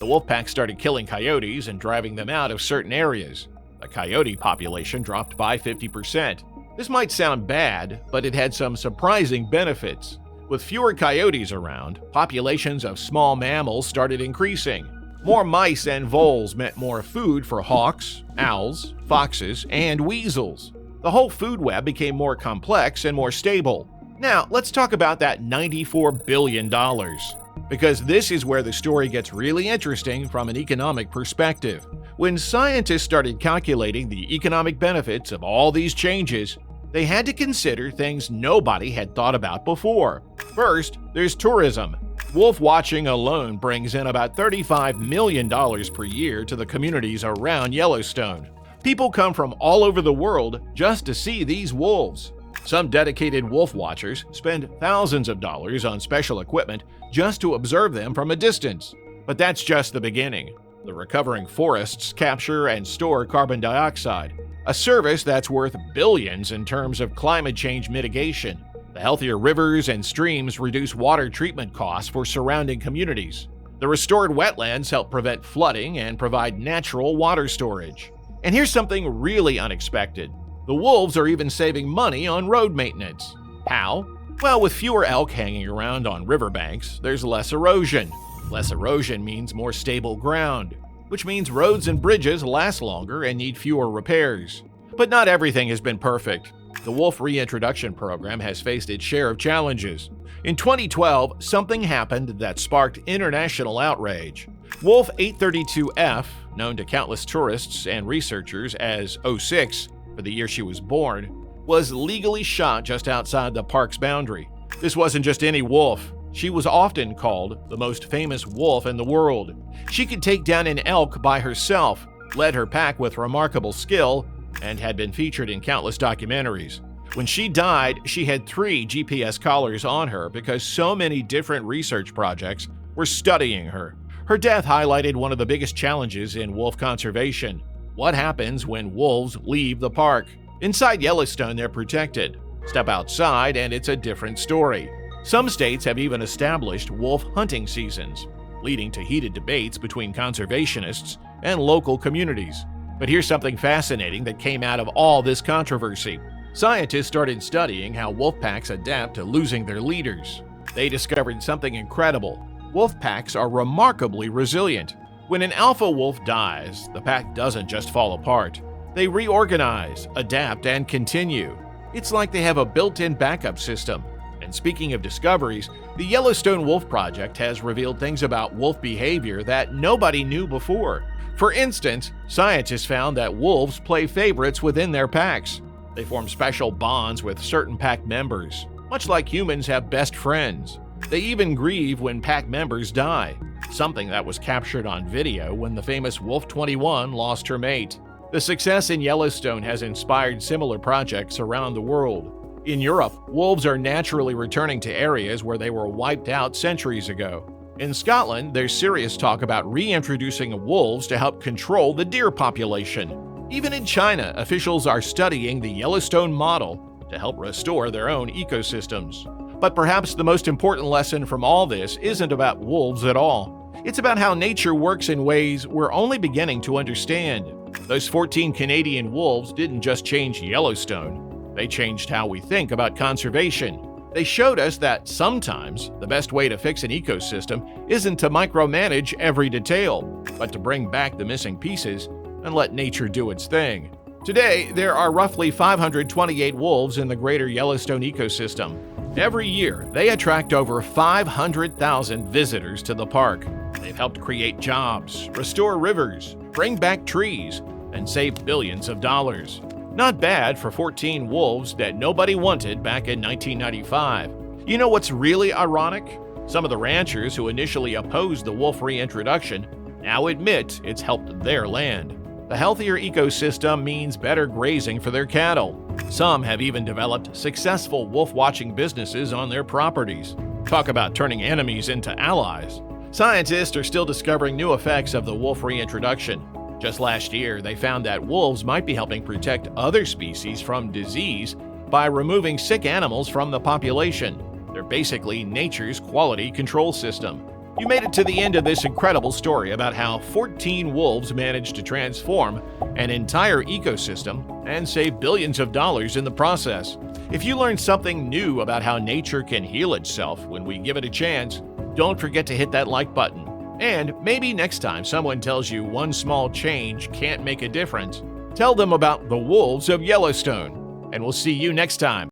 The wolf pack started killing coyotes and driving them out of certain areas. The coyote population dropped by 50%. This might sound bad, but it had some surprising benefits. With fewer coyotes around, populations of small mammals started increasing. More mice and voles meant more food for hawks, owls, foxes, and weasels. The whole food web became more complex and more stable. Now, let's talk about that $94 billion. Because this is where the story gets really interesting from an economic perspective. When scientists started calculating the economic benefits of all these changes, they had to consider things nobody had thought about before. First, there's tourism. Wolf watching alone brings in about $35 million per year to the communities around Yellowstone. People come from all over the world just to see these wolves. Some dedicated wolf watchers spend thousands of dollars on special equipment just to observe them from a distance. But that's just the beginning. The recovering forests capture and store carbon dioxide, a service that's worth billions in terms of climate change mitigation. The healthier rivers and streams reduce water treatment costs for surrounding communities. The restored wetlands help prevent flooding and provide natural water storage. And here's something really unexpected. The wolves are even saving money on road maintenance. How? Well, with fewer elk hanging around on riverbanks, there's less erosion. Less erosion means more stable ground, which means roads and bridges last longer and need fewer repairs. But not everything has been perfect. The wolf reintroduction program has faced its share of challenges. In 2012, something happened that sparked international outrage. Wolf 832F, known to countless tourists and researchers as 06 for the year she was born, was legally shot just outside the park's boundary. This wasn't just any wolf. She was often called the most famous wolf in the world. She could take down an elk by herself, led her pack with remarkable skill, and had been featured in countless documentaries. When she died, she had 3 GPS collars on her because so many different research projects were studying her. Her death highlighted one of the biggest challenges in wolf conservation. What happens when wolves leave the park? Inside Yellowstone, they're protected. Step outside and it's a different story. Some states have even established wolf hunting seasons, leading to heated debates between conservationists and local communities. But here's something fascinating that came out of all this controversy. Scientists started studying how wolf packs adapt to losing their leaders. They discovered something incredible. Wolf packs are remarkably resilient. When an alpha wolf dies, the pack doesn't just fall apart. They reorganize, adapt, and continue. It's like they have a built-in backup system. And speaking of discoveries, the Yellowstone Wolf Project has revealed things about wolf behavior that nobody knew before. For instance, scientists found that wolves play favorites within their packs. They form special bonds with certain pack members, much like humans have best friends. They even grieve when pack members die, something that was captured on video when the famous Wolf 21 lost her mate. The success in Yellowstone has inspired similar projects around the world. In Europe, wolves are naturally returning to areas where they were wiped out centuries ago. In Scotland, there's serious talk about reintroducing wolves to help control the deer population. Even in China, officials are studying the Yellowstone model to help restore their own ecosystems. But perhaps the most important lesson from all this isn't about wolves at all. It's about how nature works in ways we're only beginning to understand. Those 14 Canadian wolves didn't just change Yellowstone. They changed how we think about conservation. They showed us that sometimes the best way to fix an ecosystem isn't to micromanage every detail, but to bring back the missing pieces and let nature do its thing. Today, there are roughly 528 wolves in the greater Yellowstone ecosystem. Every year, they attract over 500,000 visitors to the park. They've helped create jobs, restore rivers, bring back trees, and save billions of dollars. Not bad for 14 wolves that nobody wanted back in 1995. You know what's really ironic? Some of the ranchers who initially opposed the wolf reintroduction now admit it's helped their land. The healthier ecosystem means better grazing for their cattle. Some have even developed successful wolf-watching businesses on their properties. Talk about turning enemies into allies. Scientists are still discovering new effects of the wolf reintroduction. Just last year, they found that wolves might be helping protect other species from disease by removing sick animals from the population. They're basically nature's quality control system. You made it to the end of this incredible story about how 14 wolves managed to transform an entire ecosystem and save billions of dollars in the process. If you learned something new about how nature can heal itself when we give it a chance, don't forget to hit that like button. And maybe next time someone tells you one small change can't make a difference, tell them about the wolves of Yellowstone. And we'll see you next time.